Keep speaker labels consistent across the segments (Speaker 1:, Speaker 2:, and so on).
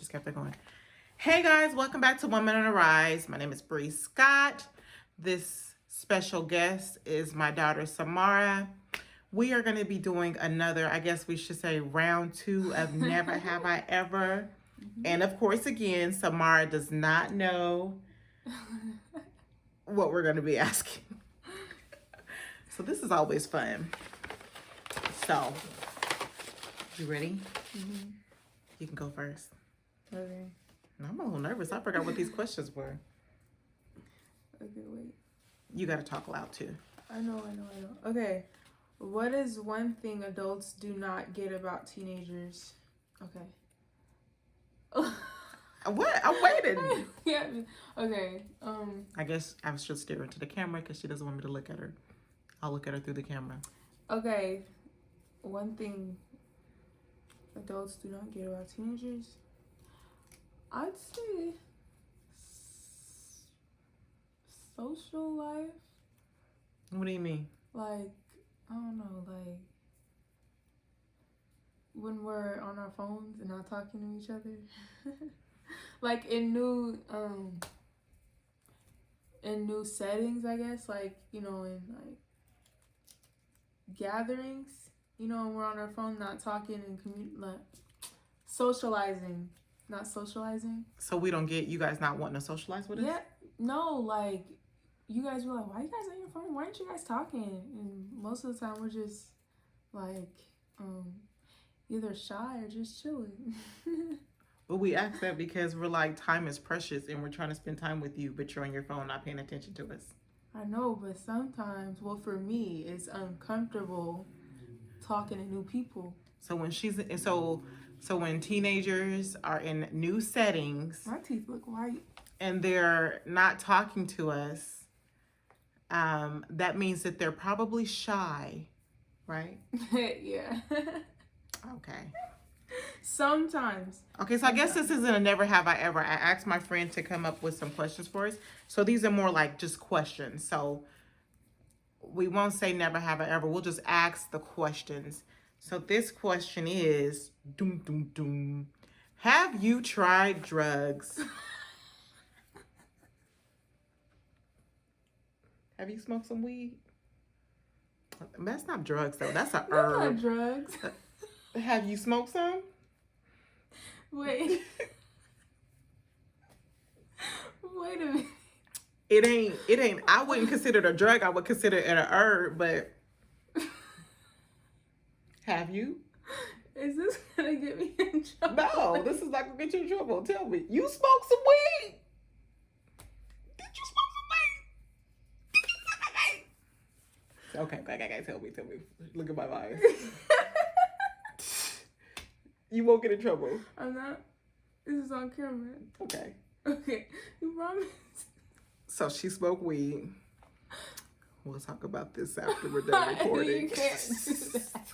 Speaker 1: just kept it going. Hey guys, welcome back to Women on the Rise. My name is Bree Scott. This special guest is my daughter Samara. We are going to be doing another, I guess we should say, round 2 of Never Have I Ever. And of course, again, Samara does not know what we're going to be asking. So this is always fun. So, you ready?
Speaker 2: Mm-hmm.
Speaker 1: You can go first.
Speaker 2: Okay.
Speaker 1: I'm a little nervous. I forgot what these questions were.
Speaker 2: Okay, wait.
Speaker 1: You got to talk loud too.
Speaker 2: I know. Okay. What is one thing adults do not get about teenagers? Okay.
Speaker 1: What? I'm waiting.
Speaker 2: Yeah. Okay.
Speaker 1: I guess I should stare into the camera because she doesn't want me to look at her. I'll look at her through the camera.
Speaker 2: Okay. One thing adults do not get about teenagers. I'd say social life.
Speaker 1: What do you mean?
Speaker 2: Like, I don't know, like when we're on our phones and not talking to each other. Like in new settings, I guess, like, you know, in like gatherings, you know, when we're on our phone not talking and like socializing. Not socializing.
Speaker 1: So we don't get you guys not wanting to socialize with us?
Speaker 2: Yeah, no, like you guys were like, why are you guys on your phone? Why aren't you guys talking? And most of the time we're just like either shy or just chilling.
Speaker 1: Well, we ask that because we're like, time is precious and we're trying to spend time with you, but you're on your phone not paying attention to us.
Speaker 2: I know, but sometimes, well, for me, it's uncomfortable talking to new people.
Speaker 1: So when so when teenagers are in new settings,
Speaker 2: my teeth look white,
Speaker 1: and they're not talking to us, that means that they're probably shy, right?
Speaker 2: Yeah.
Speaker 1: Okay.
Speaker 2: Sometimes.
Speaker 1: Okay, so I guess this isn't a never have I ever. I asked my friend to come up with some questions for us. So these are more like just questions. So we won't say never have I ever. We'll just ask the questions. So this question is, doom, doom, doom. Have you tried drugs? Have you smoked some weed? That's not drugs, though. That's a herb.
Speaker 2: Not drugs.
Speaker 1: Have you smoked some?
Speaker 2: Wait. Wait a minute.
Speaker 1: It ain't. I wouldn't consider it a drug. I would consider it a herb, but have you?
Speaker 2: Is this gonna get me in trouble?
Speaker 1: No, this is not gonna get you in trouble. Tell me. You smoked some weed? Did you smoke some weed? Okay, tell me. Look at my eyes. You won't get in trouble.
Speaker 2: I'm not. This is on camera.
Speaker 1: Okay.
Speaker 2: Okay. You promise?
Speaker 1: So she smoked weed. We'll talk about this after we're done recording.
Speaker 2: You can't do that.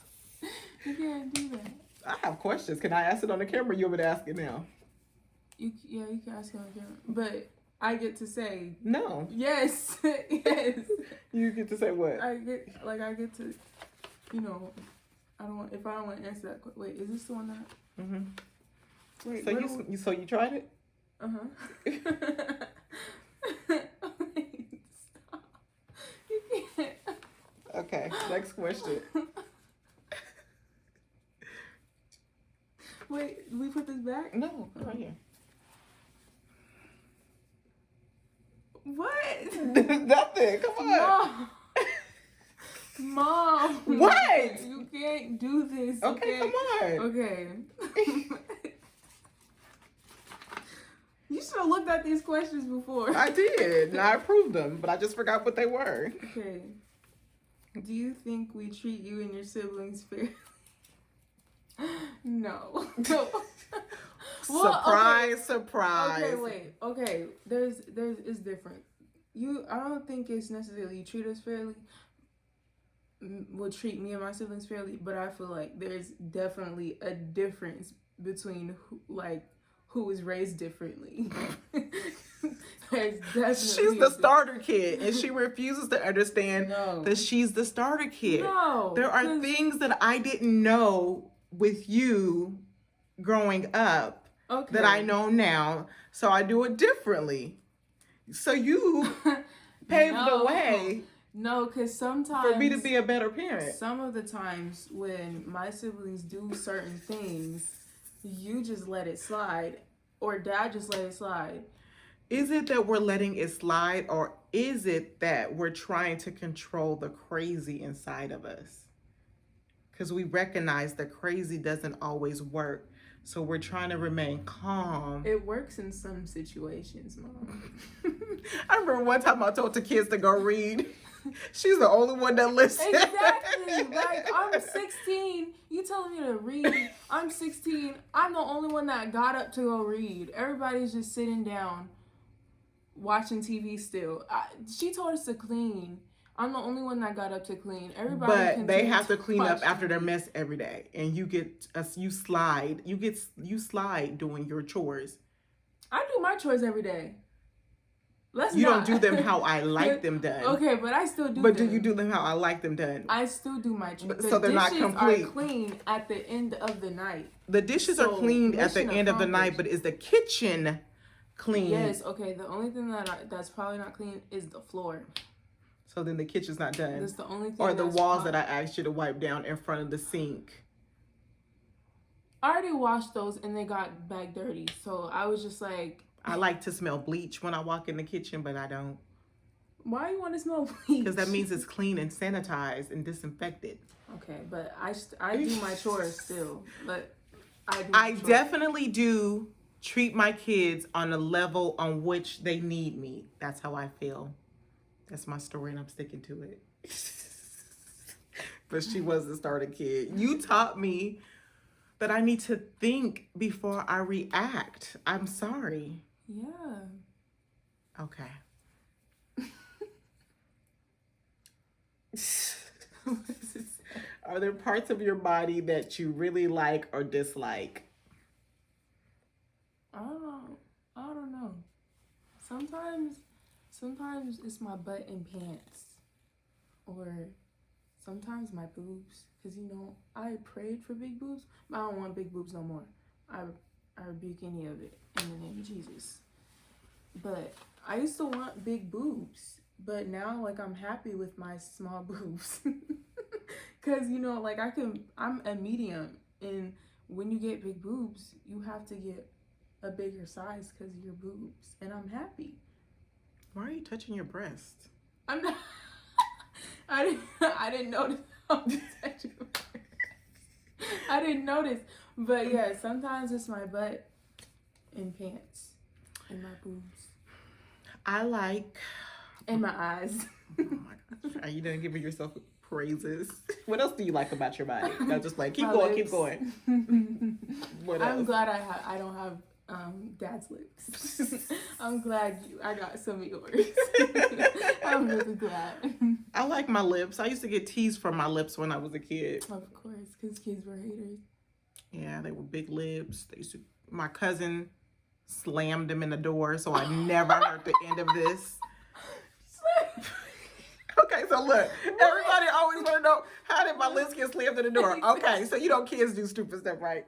Speaker 2: You can't do that.
Speaker 1: I have questions. Can I ask it on the camera? You want me to ask it now?
Speaker 2: You can ask it on camera. But I get to say
Speaker 1: No.
Speaker 2: yes. Yes.
Speaker 1: You get to say what?
Speaker 2: I get to, you know, if I don't want to answer that. Wait, is this the one that?
Speaker 1: Mm-hmm.
Speaker 2: Wait.
Speaker 1: So you tried it?
Speaker 2: Uh-huh. Wait, stop. You can't.
Speaker 1: Okay. Next question.
Speaker 2: Wait, we put this back?
Speaker 1: No, right here.
Speaker 2: What?
Speaker 1: Nothing. Come on.
Speaker 2: Mom.
Speaker 1: What?
Speaker 2: You can't do this.
Speaker 1: Okay, come on.
Speaker 2: Okay. You should have looked at these questions before.
Speaker 1: I did. And I approved them, but I just forgot what they were.
Speaker 2: Okay. Do you think we treat you and your siblings fairly? No.
Speaker 1: Surprise.
Speaker 2: Okay, wait. Okay, it's different. I don't think it's necessarily you treat us fairly. Would treat me and my siblings fairly, but I feel like there's definitely a difference between who was raised differently.
Speaker 1: She's the starter kid, and she refuses to understand that she's the starter kid.
Speaker 2: No,
Speaker 1: there are things that I didn't know with you growing up
Speaker 2: Okay.
Speaker 1: that I know now. So I do it differently. So you paved the way
Speaker 2: No, because sometimes
Speaker 1: for me to be a better parent.
Speaker 2: some of the times when my siblings do certain things, you just let it slide, or dad just let it slide.
Speaker 1: Is it that we're letting it slide, or is it that we're trying to control the crazy inside of us? Because we recognize the crazy doesn't always work. So we're trying to remain calm.
Speaker 2: It works in some situations, Mom.
Speaker 1: I remember one time I told the kids to go read. She's the only one that listened.
Speaker 2: Exactly. Like, I'm 16. You telling me to read. I'm 16. I'm the only one that got up to go read. Everybody's just sitting down watching TV still. She told us to clean. I'm the only one that got up to clean. Everybody,
Speaker 1: but they have to clean up
Speaker 2: watch
Speaker 1: after their
Speaker 2: TV.
Speaker 1: mess every day, and you slide doing your chores.
Speaker 2: I do my chores every day.
Speaker 1: You don't do them how I like them done.
Speaker 2: Okay, but I still do.
Speaker 1: But
Speaker 2: them.
Speaker 1: do you do them how I like them done?
Speaker 2: I still do my chores.
Speaker 1: So they're not complete.
Speaker 2: Are clean at the end of the night.
Speaker 1: The dishes are cleaned at the end of the night, but is the kitchen clean?
Speaker 2: Yes. Okay. The only thing that's probably not clean is the floor.
Speaker 1: So then the kitchen's not done.
Speaker 2: That's the only thing.
Speaker 1: Or the walls that I asked you to wipe down in front of the sink.
Speaker 2: I already washed those and they got back dirty. So I was just like,
Speaker 1: I like to smell bleach when I walk in the kitchen, but I don't.
Speaker 2: Why you want to smell bleach?
Speaker 1: Because that means it's clean and sanitized and disinfected.
Speaker 2: Okay, but I do my chores still. But
Speaker 1: I definitely do treat my kids on a level on which they need me. That's how I feel. That's my story, and I'm sticking to it. But she was a starter kid. You taught me that I need to think before I react. I'm sorry.
Speaker 2: Yeah.
Speaker 1: Okay. Are there parts of your body that you really like or dislike?
Speaker 2: I don't know. Sometimes it's my butt and pants, or sometimes my boobs. Cause I prayed for big boobs, but I don't want big boobs no more. I rebuke any of it in the name of Jesus. But I used to want big boobs, but now like I'm happy with my small boobs. Cause like I'm a medium, and when you get big boobs, you have to get a bigger size because of your boobs, and I'm happy.
Speaker 1: Why are you touching your breast?
Speaker 2: I'm not. I didn't notice. I didn't notice, but yeah, sometimes it's my butt and pants and my boobs.
Speaker 1: I like.
Speaker 2: And my eyes.
Speaker 1: Oh my gosh! Are you done giving yourself praises? What else do you like about your body? Not just like keep going. What else?
Speaker 2: I'm glad I don't have dad's lips. I'm glad I got some of yours. I'm really glad.
Speaker 1: I like my lips. I used to get teased from my lips when I was a kid.
Speaker 2: Of course, because kids were haters.
Speaker 1: Yeah, they were big lips. My cousin slammed them in the door, so I never heard the end of this. Okay, so look, everybody always want to know, how did my lips get slammed in the door? Okay, so kids do stupid stuff, right?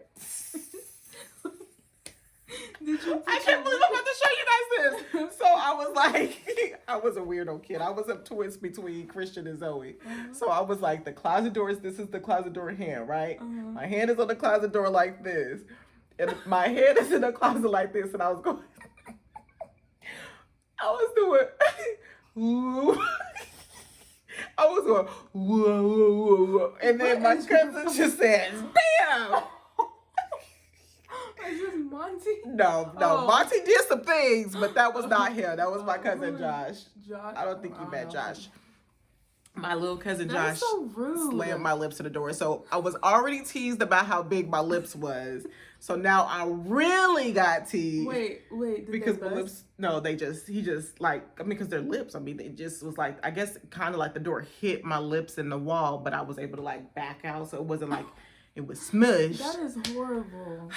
Speaker 1: I can't believe I'm about to show you guys this. So I was like, I was a weirdo kid. I was a twist between Christian and Zoe. So I was like, this is the closet door hand, right? My hand is on the closet door like this. And my head is in the closet like this. And I was going, ooh. I was going, whoa, whoa, whoa, whoa. And then my cousin just said, damn.
Speaker 2: Is this Monty?
Speaker 1: No. Monty did some things, but that was not him. That was my cousin Josh. I don't think you met Josh. My little cousin Josh
Speaker 2: so rude.
Speaker 1: Slammed my lips to the door. So I was already teased about how big my lips was. So now I really got teased.
Speaker 2: Wait.
Speaker 1: Because my lips, no, because they're lips. I mean, it just was like, I guess kind of like the door hit my lips in the wall, but I was able to like back out. So it wasn't like it was smushed.
Speaker 2: That is horrible.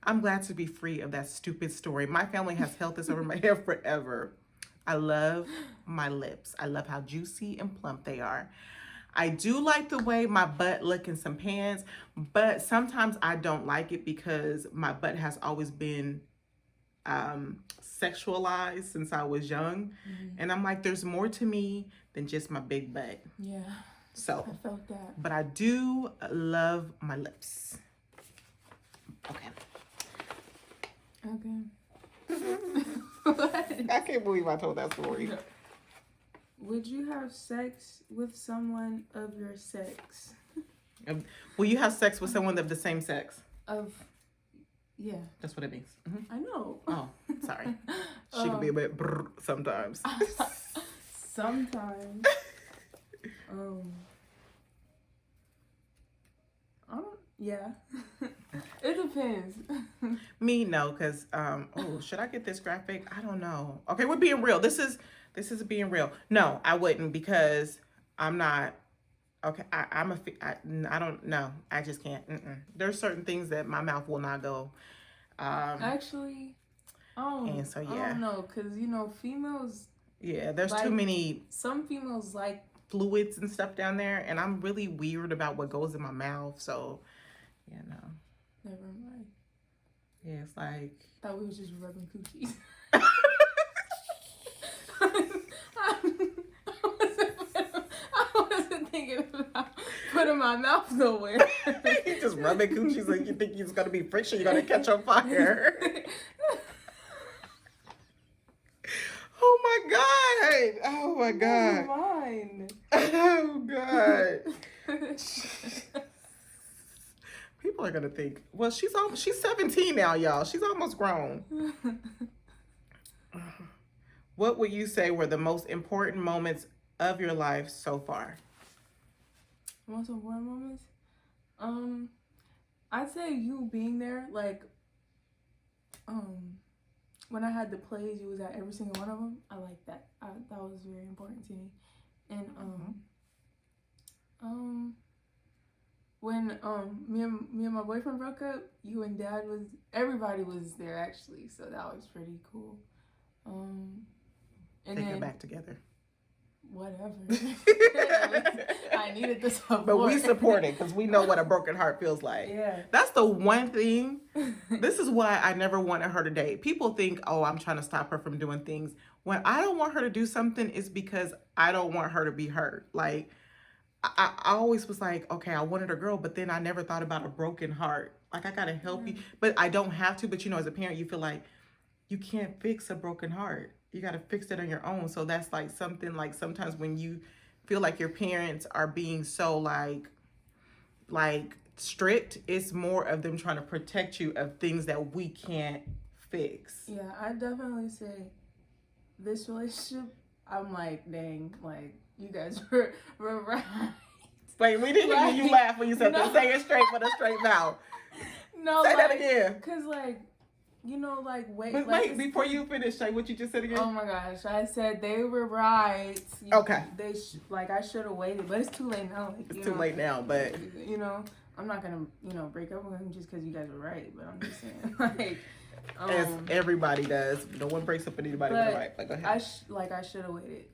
Speaker 1: I'm glad to be free of that stupid story. My family has held this over my head forever. I love my lips. I love how juicy and plump they are. I do like the way my butt look in some pants, but sometimes I don't like it because my butt has always been sexualized since I was young. And I'm like, there's more to me than just my big butt.
Speaker 2: Yeah.
Speaker 1: So,
Speaker 2: I felt that.
Speaker 1: but I do love my lips. Okay.
Speaker 2: What?
Speaker 1: I can't believe I told that story.
Speaker 2: Would you have sex with someone of your sex?
Speaker 1: Will you have sex with someone of the same sex?
Speaker 2: Yeah.
Speaker 1: That's what it means.
Speaker 2: I know.
Speaker 1: Oh, sorry. She can be a bit brr sometimes.
Speaker 2: Sometimes. Yeah. It depends.
Speaker 1: Me, no, because should I get this graphic? I don't know. Okay, we're being real. This is being real. No, I wouldn't because I'm not. Okay, I don't know. I just can't. There's certain things that my mouth will not go.
Speaker 2: Actually,
Speaker 1: And so,
Speaker 2: I
Speaker 1: yeah.
Speaker 2: don't know, because females.
Speaker 1: Yeah, there's
Speaker 2: like,
Speaker 1: too many
Speaker 2: Some females like
Speaker 1: fluids and stuff down there, and I'm really weird about what goes in my mouth. So,
Speaker 2: Never mind.
Speaker 1: Yeah, it's like.
Speaker 2: Thought we was just rubbing coochies. I wasn't thinking about putting my mouth nowhere.
Speaker 1: You just rubbing coochies and you think it's gonna be friction, you're gonna catch on fire. Oh my god! Oh my god!
Speaker 2: Never mind.
Speaker 1: Oh god! People are gonna think, well, she's 17 now, y'all. She's almost grown. What would you say were the most important moments of your life so far?
Speaker 2: Most important moments? I'd say you being there, like, when I had the plays, you was at every single one of them. I like that. That was very important to me. And when me and my boyfriend broke up, you and Dad everybody was there actually, so that was pretty cool. And
Speaker 1: they
Speaker 2: then
Speaker 1: got back together.
Speaker 2: Whatever. I needed the support.
Speaker 1: But we support it because we know what a broken heart feels like.
Speaker 2: Yeah.
Speaker 1: That's the one thing. This is why I never wanted her to date. People think, oh, I'm trying to stop her from doing things. When I don't want her to do something, it's because I don't want her to be hurt. Like, I always was like, okay, I wanted a girl, but then I never thought about a broken heart. Like, I got to help you. But I don't have to. But, as a parent, you feel like you can't fix a broken heart. You got to fix it on your own. So that's like something like sometimes when you feel like your parents are being so like strict, it's more of them trying to protect you of things that we can't fix.
Speaker 2: Yeah, I definitely say this relationship, I'm like, dang, like you guys were right.
Speaker 1: Wait, we didn't hear you laugh when you said that. Say it straight with a straight mouth.
Speaker 2: No,
Speaker 1: say that again.
Speaker 2: Cause wait.
Speaker 1: But wait, before you finish, say what you just said again.
Speaker 2: Oh my gosh, I said they were right.
Speaker 1: Okay.
Speaker 2: I should have waited, but it's too late now. Like,
Speaker 1: it's too late now, but
Speaker 2: I'm not gonna break up with him just because you guys were right. But I'm just saying, like,
Speaker 1: as everybody does, no one breaks up with anybody with the right. Like, go ahead.
Speaker 2: I should have waited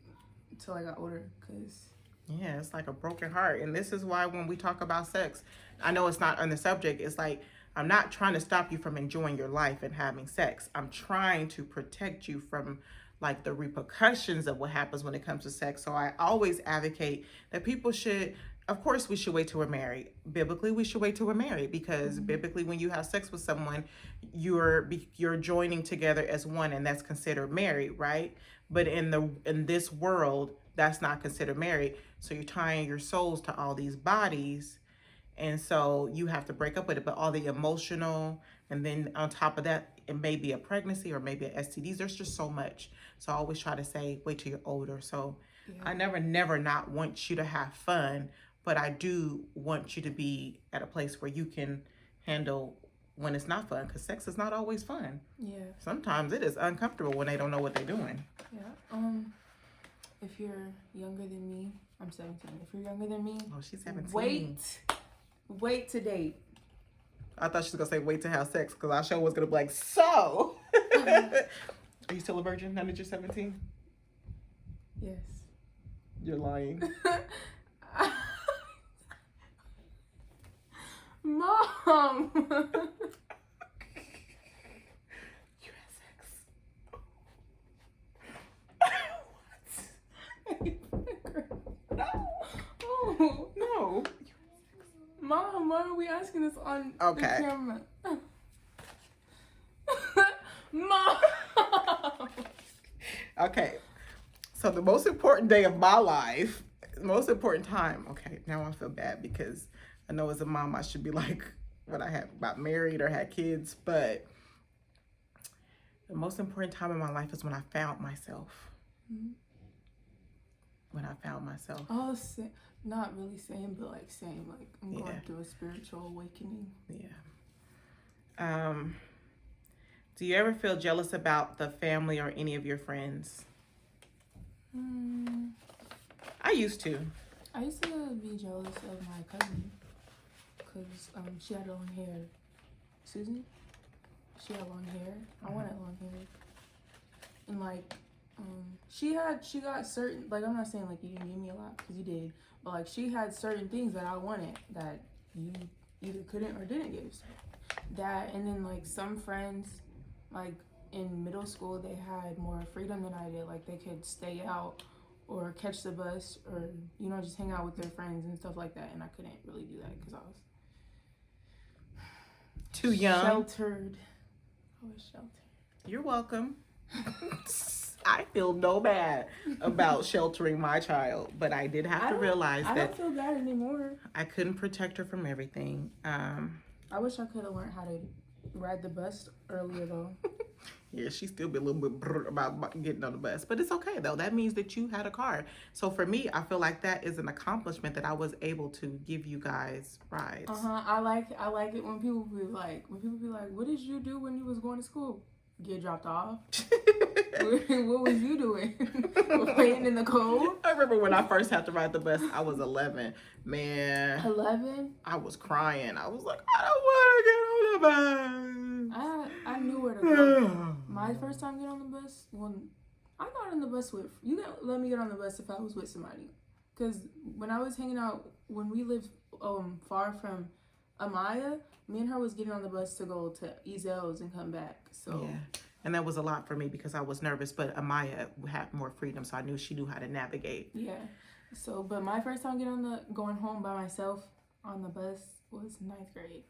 Speaker 2: until I got older, cause.
Speaker 1: Yeah, it's like a broken heart, and this is why when we talk about sex, I know it's not on the subject. It's like, I'm not trying to stop you from enjoying your life and having sex. I'm trying to protect you from like the repercussions of what happens when it comes to sex. So I always advocate that people should, of course, we should wait till we're married. Biblically, we should wait till we're married because biblically, when you have sex with someone, you're joining together as one, and that's considered married, right? But in this world, that's not considered married. So you're tying your souls to all these bodies. And so you have to break up with it. But all the emotional, and then on top of that, it may be a pregnancy or maybe a STDs. There's just so much. So I always try to say, wait till you're older. So I never not want you to have fun, but I do want you to be at a place where you can handle when it's not fun, because sex is not always fun.
Speaker 2: Yeah.
Speaker 1: Sometimes it is uncomfortable when they don't know what they're doing.
Speaker 2: Yeah. If you're younger than me, I'm 17. If you're younger than me,
Speaker 1: oh, she's 17.
Speaker 2: Wait to date.
Speaker 1: I thought she was gonna say wait to have sex, because our show was gonna be like, so are you still a virgin now that you're 17?
Speaker 2: Yes.
Speaker 1: You're lying.
Speaker 2: Mom.
Speaker 1: You had sex. No.
Speaker 2: Oh.
Speaker 1: No.
Speaker 2: Mom, why are we asking this on
Speaker 1: Okay.
Speaker 2: the camera? Mom.
Speaker 1: Okay. So the most important day of my life, the most important time. Okay, now I feel bad because I know as a mom I should be like when I got married or had kids, but the most important time in my life is when I found myself.
Speaker 2: Mhm.
Speaker 1: When I found myself.
Speaker 2: Oh, not really same, but like same. Like I'm
Speaker 1: Yeah.
Speaker 2: going through a spiritual awakening.
Speaker 1: Yeah. Do you ever feel jealous about the family or any of your friends? I used to.
Speaker 2: I used to be jealous of my cousin because she had long hair. Susan, she had long hair. I wanted long hair, and like she got certain, like, I'm not saying like you didn't give me a lot because you did, but like she had certain things that I wanted that you either couldn't or didn't give. So that, and then like some friends, like in middle school, they had more freedom than I did. Like they could stay out or catch the bus or just hang out with their friends and stuff like that, and I couldn't really do that because I was
Speaker 1: Too young.
Speaker 2: sheltered. I was sheltered.
Speaker 1: You're welcome. I feel no bad about sheltering my child, but I did have to realize
Speaker 2: I
Speaker 1: that
Speaker 2: don't feel bad anymore.
Speaker 1: I couldn't protect her from everything.
Speaker 2: I wish I could have learned how to ride the bus earlier though.
Speaker 1: Yeah, she still be a little bit about getting on the bus, but it's okay though. That means that you had a car. So for me, I feel like that is an accomplishment that I was able to give you guys rides.
Speaker 2: I like it when people be like, what did you do when you was going to school? Get dropped off. What was you doing? Playing in the cold?
Speaker 1: I remember when I first had to ride the bus, I was 11. Man.
Speaker 2: 11?
Speaker 1: I was crying. I was like, I don't want to get on the bus.
Speaker 2: I knew where to go. My first time getting on the bus, when I got on the bus with, you got let me get on the bus if I was with somebody. Because when I was hanging out, when we lived far from Amaya, me and her was getting on the bus to go to Ezel's and come back. So
Speaker 1: yeah. And that was a lot for me because I was nervous, but Amaya had more freedom, so I knew she knew how to navigate.
Speaker 2: Yeah. So, but my first time going home by myself on the bus was 9th grade.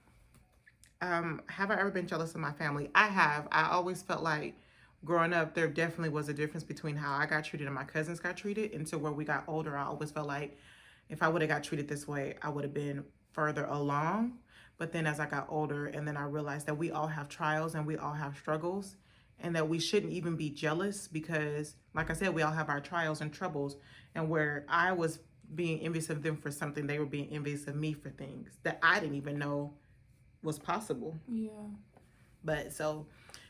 Speaker 1: Have I ever been jealous of my family? I have. I always felt like growing up, there definitely was a difference between how I got treated and my cousins got treated. Until where we got older, I always felt like if I would have got treated this way, I would have been further along. But then as I got older, and then I realized that we all have trials and we all have struggles, and that we shouldn't even be jealous because, like I said, we all have our trials and troubles. And where I was being envious of them for something, they were being envious of me for things that I didn't even know was possible.
Speaker 2: Yeah.
Speaker 1: But so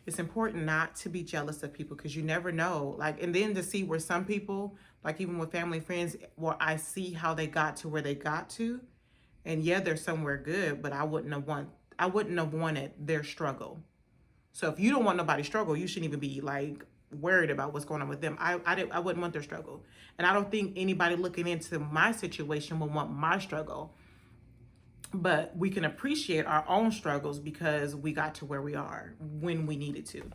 Speaker 1: it's important not to be jealous of people because you never know. Like, and then to see where some people, like even with family friends, where I see how they got to where they got to, and yeah, they're somewhere good, but I wouldn't have wanted their struggle. So if you don't want nobody's struggle, you shouldn't even be like worried about what's going on with them. I wouldn't want their struggle. And I don't think anybody looking into my situation would want my struggle. But we can appreciate our own struggles because we got to where we are when we needed to.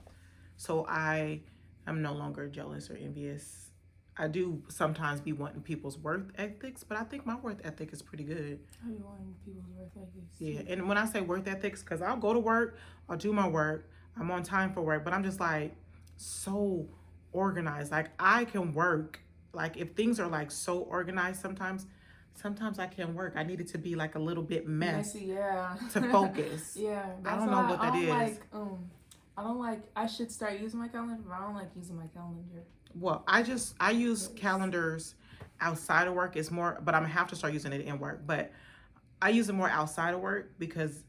Speaker 1: So I am no longer jealous or envious. I do sometimes be wanting people's work ethics, but I think my work ethic is pretty good.
Speaker 2: I be wanting people's work ethics.
Speaker 1: Yeah, and when I say work ethics, because I'll go to work, I'll do my work, I'm on time for work, but I'm just like so organized. Like I can work. Like if things are like so organized sometimes I can't work. I need it to be like a little bit messy,
Speaker 2: yeah.
Speaker 1: to focus.
Speaker 2: Yeah.
Speaker 1: I don't know what that is.
Speaker 2: I don't like, I should start using my calendar, but I don't like using my calendar.
Speaker 1: Well, I use calendars outside of work. It's more, but I'm gonna have to start using it in work. But I use it more outside of work because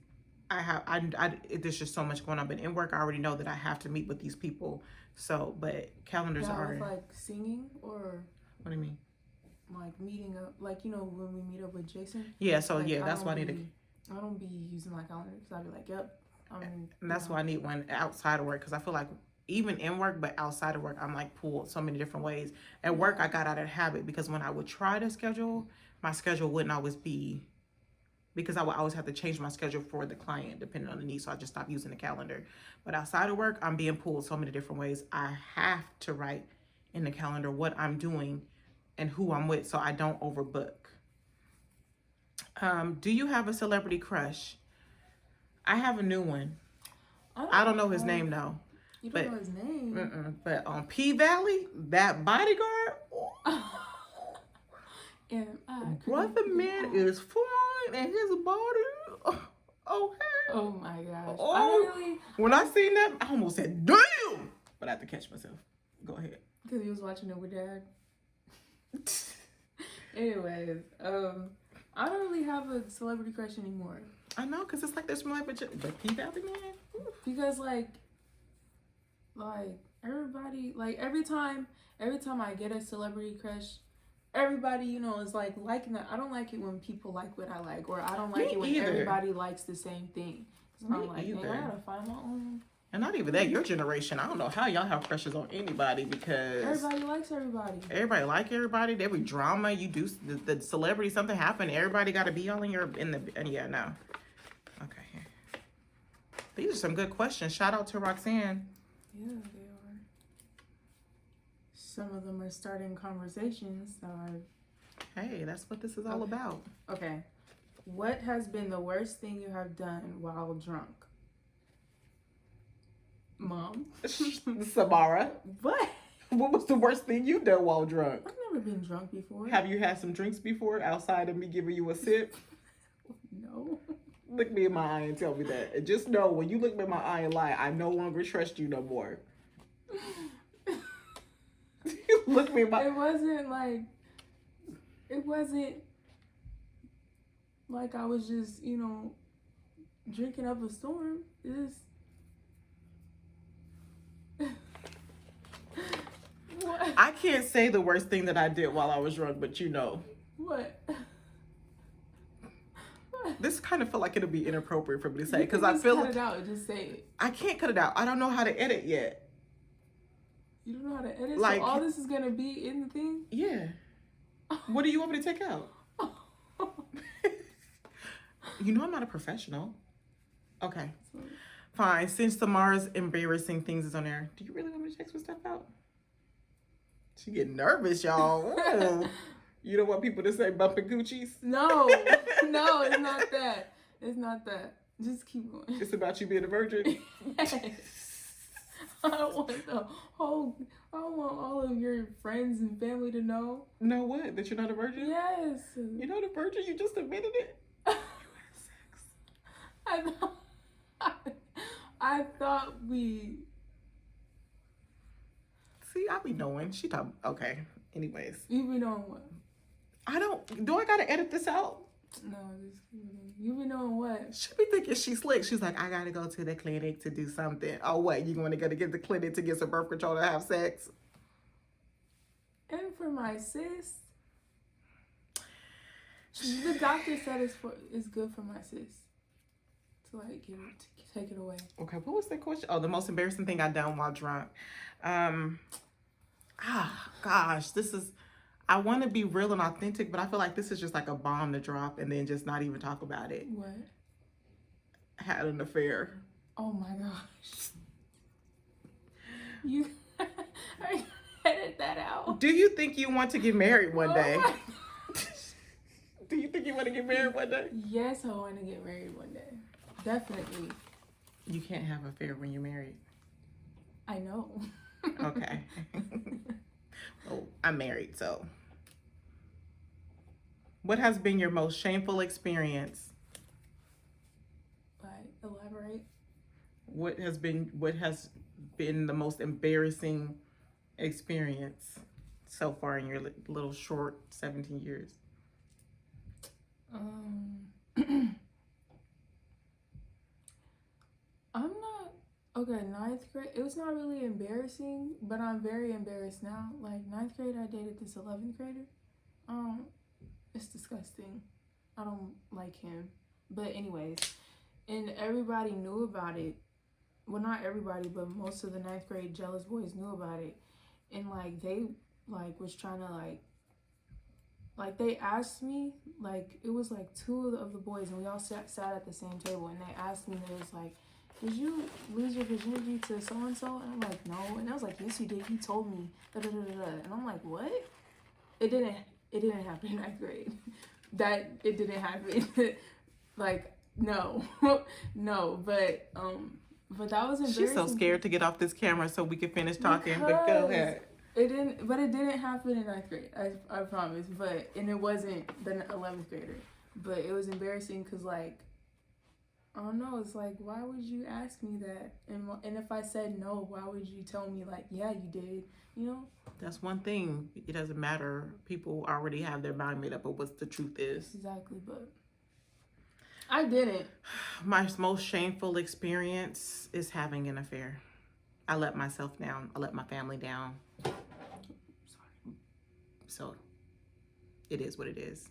Speaker 1: there's just so much going on. But in work, I already know that I have to meet with these people. So, but calendars are
Speaker 2: with like singing or.
Speaker 1: What do you mean?
Speaker 2: Like meeting up, like when we meet up with Jason.
Speaker 1: Yeah. So
Speaker 2: like,
Speaker 1: yeah, that's why I need to.
Speaker 2: I don't be using my calendar because I'll be like, yep.
Speaker 1: And that's why I need one outside of work because I feel like even in work, but outside of work, I'm like pulled so many different ways. At work, I got out of habit because when I would try to schedule, my schedule wouldn't always be because I would always have to change my schedule for the client depending on the need. So I just stopped using the calendar. But outside of work, I'm being pulled so many different ways. I have to write in the calendar what I'm doing and who I'm with so I don't overbook. Do you have a celebrity crush? I have a new one. I don't know his name though.
Speaker 2: You don't know his name?
Speaker 1: But on P Valley, that bodyguard, brother man is fine and his body. Okay.
Speaker 2: Oh my gosh.
Speaker 1: Oh, when I seen that, I almost said, damn! But I had to catch myself. Go ahead.
Speaker 2: Because he was watching it with Dad. Anyways, I don't really have a celebrity crush anymore.
Speaker 1: I know, because it's like there's more like, but P Valley, man.
Speaker 2: Because like everybody, like every time I get a celebrity crush, everybody, you know, is like liking that. I don't like it when people like what I like, or I don't like it when everybody likes the same thing. So I'm like, man, I gotta find my own. And
Speaker 1: not even that, your generation, I don't know how y'all have crushes on anybody because
Speaker 2: everybody likes everybody.
Speaker 1: Everybody like everybody. There be drama. You do the celebrity, something happen. Everybody got to be all yeah, no. Okay. These are some good questions. Shout out to Roxanne.
Speaker 2: Yeah, they are. Some of them are starting conversations.
Speaker 1: Hey, that's what this is all about.
Speaker 2: Okay. What has been the worst thing you have done while drunk? Mom.
Speaker 1: Samara.
Speaker 2: What?
Speaker 1: What was the worst thing you done while drunk?
Speaker 2: I've never been drunk before.
Speaker 1: Have you had some drinks before outside of me giving you a sip?
Speaker 2: No.
Speaker 1: Look me in my eye and tell me that. And just know, when you look me in my eye and lie, I no longer trust you no more. You look me in my...
Speaker 2: It wasn't like I was just, you know, drinking up a storm. What?
Speaker 1: I can't say the worst thing that I did while I was drunk, but you know.
Speaker 2: What?
Speaker 1: This kind of feel like it'll be inappropriate for me to say because I
Speaker 2: just
Speaker 1: feel
Speaker 2: cut
Speaker 1: like
Speaker 2: it out. Just say it.
Speaker 1: I can't cut it out. I don't know how to edit yet.
Speaker 2: You don't know how to edit.
Speaker 1: Like,
Speaker 2: so all this is gonna be in the thing.
Speaker 1: Yeah. What do you want me to take out? You know I'm not a professional. Okay. Fine. Since Samara's embarrassing things is on there, do you really want me to check some stuff out? She getting nervous, y'all. Ooh. You don't want people to say bumping Gucci's?
Speaker 2: No, no, it's not that. It's not that. Just keep going.
Speaker 1: It's about you being a virgin.
Speaker 2: I want all of your friends and family to know.
Speaker 1: Know what? That you're not a virgin?
Speaker 2: Yes.
Speaker 1: You're not a virgin? You just admitted it? You had sex.
Speaker 2: I thought we...
Speaker 1: See, I be knowing. She talking... Okay. Anyways.
Speaker 2: You be knowing what?
Speaker 1: I don't... Do I gotta edit this out?
Speaker 2: No, just you be knowing what?
Speaker 1: She be thinking she's slick. She's like, I gotta go to the clinic to do something. Oh, what? You want to go to get the clinic to get some birth control to have sex?
Speaker 2: And for my sis, the doctor said it's good for my sis to like take it away.
Speaker 1: Okay, what was the question? Oh, the most embarrassing thing I done while drunk. Gosh, this is. I want to be real and authentic, but I feel like this is just like a bomb to drop and then just not even talk about it.
Speaker 2: What?
Speaker 1: Had an affair.
Speaker 2: Oh my gosh. You edit that out.
Speaker 1: Do you think you want to get married one day? Do you think you want to get married one day?
Speaker 2: Yes, I want to get married one day. Definitely.
Speaker 1: You can't have an affair when you're married.
Speaker 2: I know.
Speaker 1: Okay. Well, I'm married, so. What has been your most shameful experience?
Speaker 2: Elaborate.
Speaker 1: What has been the most embarrassing experience so far in your little short 17 years?
Speaker 2: I'm not okay. 9th grade. It was not really embarrassing, but I'm very embarrassed now. Like 9th grade, I dated this 11th grader. It's disgusting. I don't like him. But anyways, and everybody knew about it. Well, not everybody, but most of the 9th grade jealous boys knew about it, and like they like was trying to like like they asked me, like it was like two of the boys, and we all sat at the same table, and they asked me, they was like, did you lose your virginity to so and so? And I'm like, no. And I was like, yes, you did. He told me. Da, da, da, da, da. And I'm like, what? It didn't happen in ninth grade. That it didn't happen. Like, no. No. But that was embarrassing.
Speaker 1: She's so scared to get off this camera so we can finish talking, but go ahead.
Speaker 2: It didn't happen in ninth grade. I promise. And it wasn't the 11th grader. But it was embarrassing because, like, I don't know. It's like, why would you ask me that? And if I said no, why would you tell me, like, yeah, you did? You know?
Speaker 1: That's one thing. It doesn't matter. People already have their mind made up of what the truth is.
Speaker 2: Exactly, but I didn't.
Speaker 1: My most shameful experience is having an affair. I let myself down. I let my family down. So it is what it is.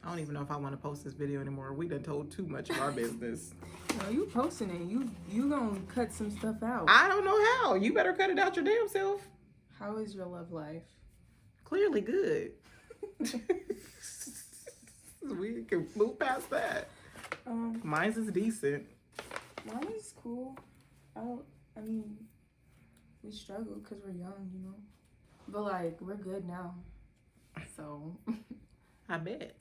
Speaker 1: I don't even know if I want to post this video anymore. We done told too much of our business.
Speaker 2: No, you posting it. You gonna cut some stuff out.
Speaker 1: I don't know how. You better cut it out your damn self.
Speaker 2: How is your love life?
Speaker 1: Clearly good. We can move past that. Mine's is decent.
Speaker 2: Mine is cool. I mean, we struggle because we're young, you know. But like, we're good now. So.
Speaker 1: I bet.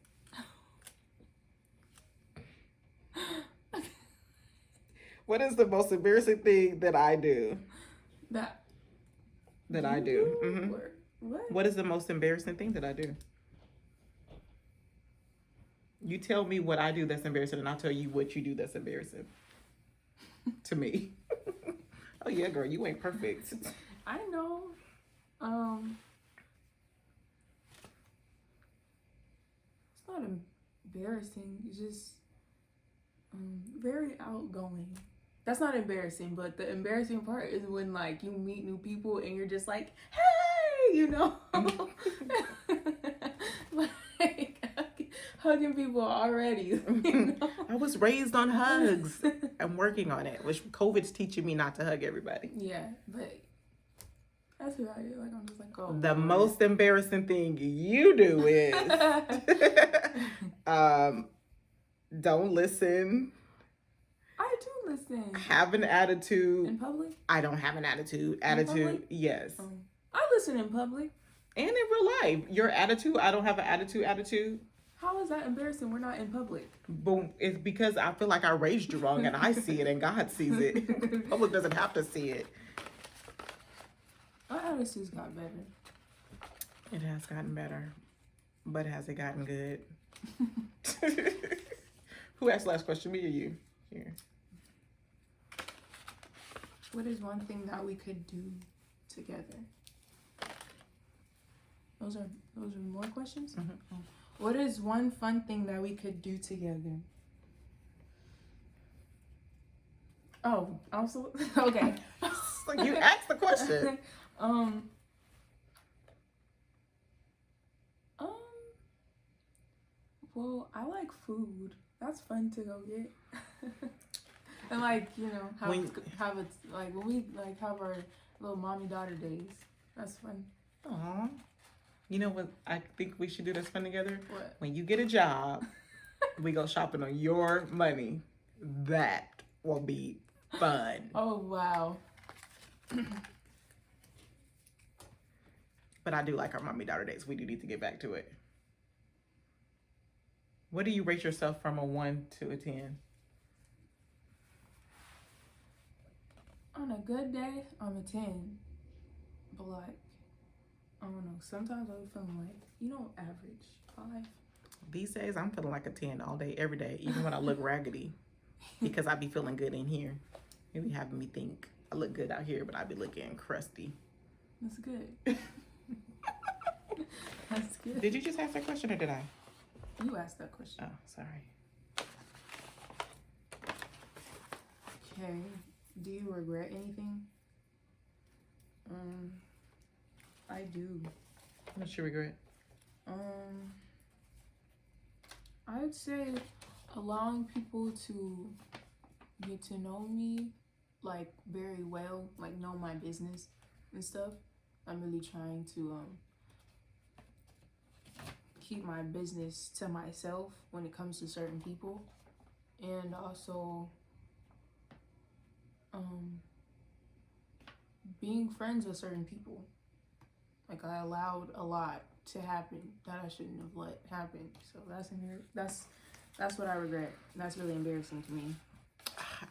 Speaker 1: What is the most embarrassing thing that I do? That I do. Mm-hmm. What is the most embarrassing thing that I do? You tell me what I do that's embarrassing, and I'll tell you what you do that's embarrassing to me. Oh yeah, girl, you ain't perfect.
Speaker 2: I know. It's not embarrassing. It's just very outgoing. That's not embarrassing, but the embarrassing part is when like you meet new people and you're just like, hey, you know, like hugging people already. You know?
Speaker 1: I was raised on hugs. I'm working on it, which COVID's teaching me not to hug everybody.
Speaker 2: Yeah, but that's who I am. Like I'm just like, oh.
Speaker 1: The most embarrassing thing you do is don't listen.
Speaker 2: I do listen.
Speaker 1: Have an attitude.
Speaker 2: In public?
Speaker 1: I don't have an attitude. Yes.
Speaker 2: I listen in public.
Speaker 1: And in real life. Your attitude, I don't have an attitude.
Speaker 2: How is that embarrassing? We're not in public.
Speaker 1: Boom. It's because I feel like I raised you wrong and I see it and God sees it. Public doesn't have to see it.
Speaker 2: My attitude's got better.
Speaker 1: It has gotten better. But has it gotten good? Who asked the last question? Me or you? Here.
Speaker 2: What is one thing that we could do together? Those are more questions?
Speaker 1: Mm-hmm.
Speaker 2: Oh. What is one fun thing that we could do together? Oh, also okay.
Speaker 1: Like you asked the question.
Speaker 2: Well, I like food. That's fun to go get. And like, you know, have it like when we like have our little mommy daughter days. That's fun.
Speaker 1: Aw. You know what I think we should do that's fun together?
Speaker 2: What?
Speaker 1: When you get a job, we go shopping on your money. That will be fun.
Speaker 2: Oh wow.
Speaker 1: But I do like our mommy daughter days. We do need to get back to it. What do you rate yourself from a 1 to a 10?
Speaker 2: On a good day, I'm a 10. But like, I don't know. Sometimes I'm feeling like, you know, average 5.
Speaker 1: These days, I'm feeling like a 10 all day, every day, even when I look raggedy. Because I be feeling good in here. It be having me think I look good out here, but I be looking crusty.
Speaker 2: That's good. That's good.
Speaker 1: Did you just ask that question or did I?
Speaker 2: You asked that question.
Speaker 1: Oh, sorry.
Speaker 2: Okay. Do you regret anything? I do.
Speaker 1: What's your regret?
Speaker 2: I'd say allowing people to get to know me like very well, like know my business and stuff. I'm really trying to keep my business to myself when it comes to certain people, and also being friends with certain people. Like, I allowed a lot to happen that I shouldn't have let happen. So that's what I regret. That's really embarrassing to me.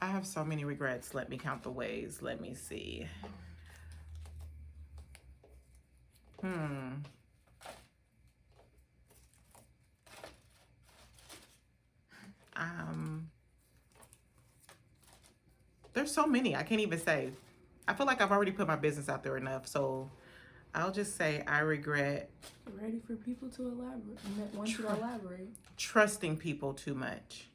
Speaker 1: I have so many regrets. Let me count the ways. Let me see. There's so many. I can't even say. I feel like I've already put my business out there enough. So I'll just say I regret
Speaker 2: Ready for people to elaborate. Want you to elaborate.
Speaker 1: trusting people too much.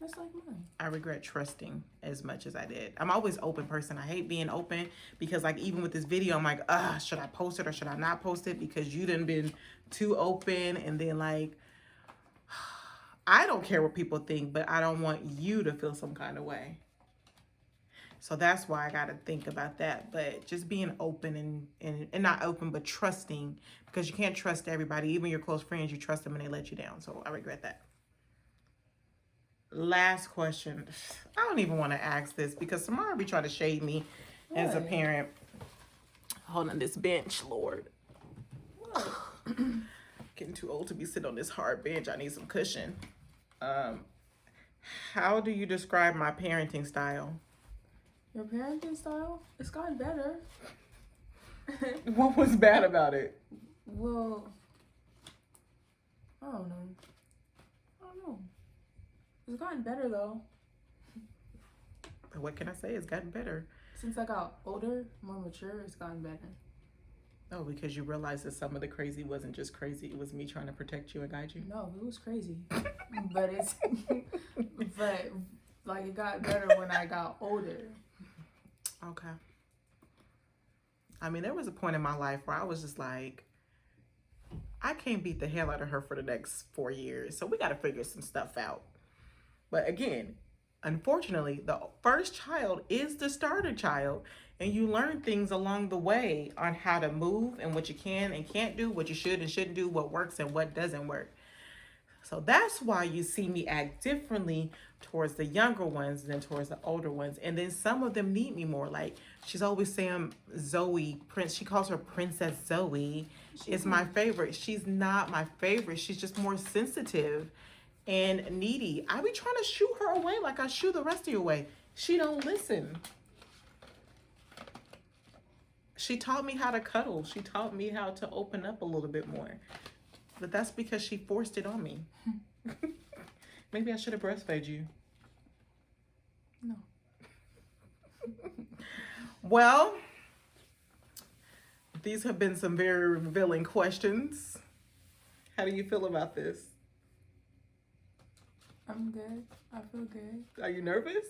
Speaker 2: That's like mine.
Speaker 1: I regret trusting as much as I did. I'm always an open person. I hate being open because, like, even with this video, I'm like, should I post it or should I not post it? Because you done been too open. And then, like, I don't care what people think, but I don't want you to feel some kind of way. So that's why I got to think about that. But just being open and not open, but trusting, because you can't trust everybody. Even your close friends, you trust them and they let you down. So I regret that. Last question. I don't even want to ask this because Samara be trying to shade me as a parent. Hold on this bench, Lord.
Speaker 2: What?
Speaker 1: Getting too old to be sitting on this hard bench. I need some cushion. How do you describe my parenting style?
Speaker 2: Your parenting style? It's gotten better.
Speaker 1: What was bad about it?
Speaker 2: Well, I don't know. It's gotten better though.
Speaker 1: What can I say? It's gotten better.
Speaker 2: Since I got older, more mature, it's gotten better.
Speaker 1: Oh, because you realized that some of the crazy wasn't just crazy. It was me trying to protect you and guide you.
Speaker 2: No, it was crazy. but like it got better when I got older.
Speaker 1: Okay. I mean, there was a point in my life where I was just like, I can't beat the hell out of her for the next 4 years. So we got to figure some stuff out. But again, unfortunately, the first child is the starter child. And you learn things along the way on how to move and what you can and can't do, what you should and shouldn't do, what works and what doesn't work. So that's why you see me act differently towards the younger ones than towards the older ones. And then some of them need me more. Like, she's always saying Zoe, Prince. She calls her Princess Zoe. Is my favorite. She's not my favorite. She's just more sensitive and needy. I be trying to shoo her away like I shoo the rest of you away. She don't listen. She taught me how to cuddle. She taught me how to open up a little bit more. But that's because she forced it on me. Maybe I should have breastfed you.
Speaker 2: No.
Speaker 1: Well, these have been some very revealing questions. How do you feel about this?
Speaker 2: I'm good. I feel good.
Speaker 1: Are you nervous?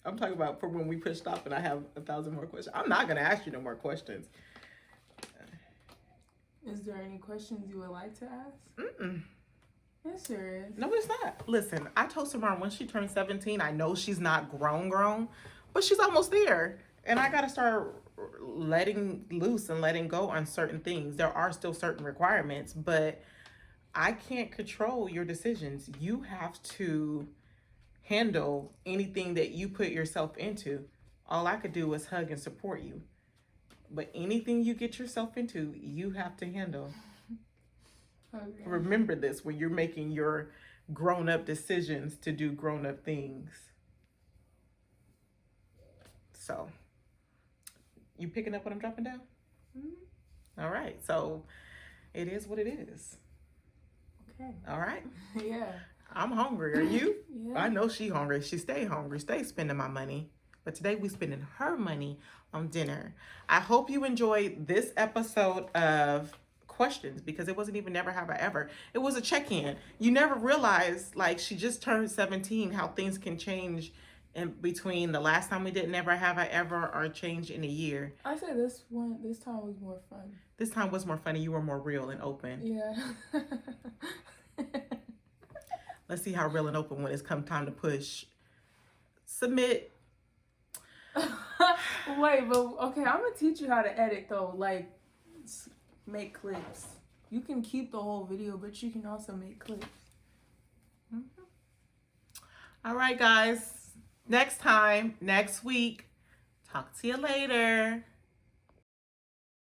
Speaker 1: I'm talking about for when we push stop and I have 1,000 more questions. I'm not going to ask you no more questions.
Speaker 2: Is there any questions you would like to ask?
Speaker 1: Mm-mm.
Speaker 2: Yes, there is.
Speaker 1: No, it's not. Listen, I told Samara when she turned 17, I know she's not grown, but she's almost there. And I got to start letting loose and letting go on certain things. There are still certain requirements, but I can't control your decisions. You have to handle anything that you put yourself into. All I could do is hug and support you. But anything you get yourself into, you have to handle.
Speaker 2: Okay.
Speaker 1: Remember this when you're making your grown-up decisions to do grown-up things. So, you picking up what I'm dropping down? Mm-hmm. All right. So, it is what it is.
Speaker 2: Okay.
Speaker 1: All right.
Speaker 2: Yeah.
Speaker 1: I'm hungry. Are you?
Speaker 2: Yeah.
Speaker 1: I know she hungry. She stay hungry. Stay spending my money. But today we spending her money on dinner. I hope you enjoyed this episode of questions because it wasn't even never have I ever. It was a check-in. You never realize, like, she just turned 17, how things can change in between the last time we did never have I ever or change in a year.
Speaker 2: I say this time was more fun.
Speaker 1: This time was more funny. You were more real and open.
Speaker 2: Yeah.
Speaker 1: Let's see how real and open when it's come time to push. Submit.
Speaker 2: Wait, but okay, I'm gonna teach you how to edit though. Like, make clips. You can keep the whole video, but you can also make clips.
Speaker 1: All right, guys. Next time, next week. Talk to you later.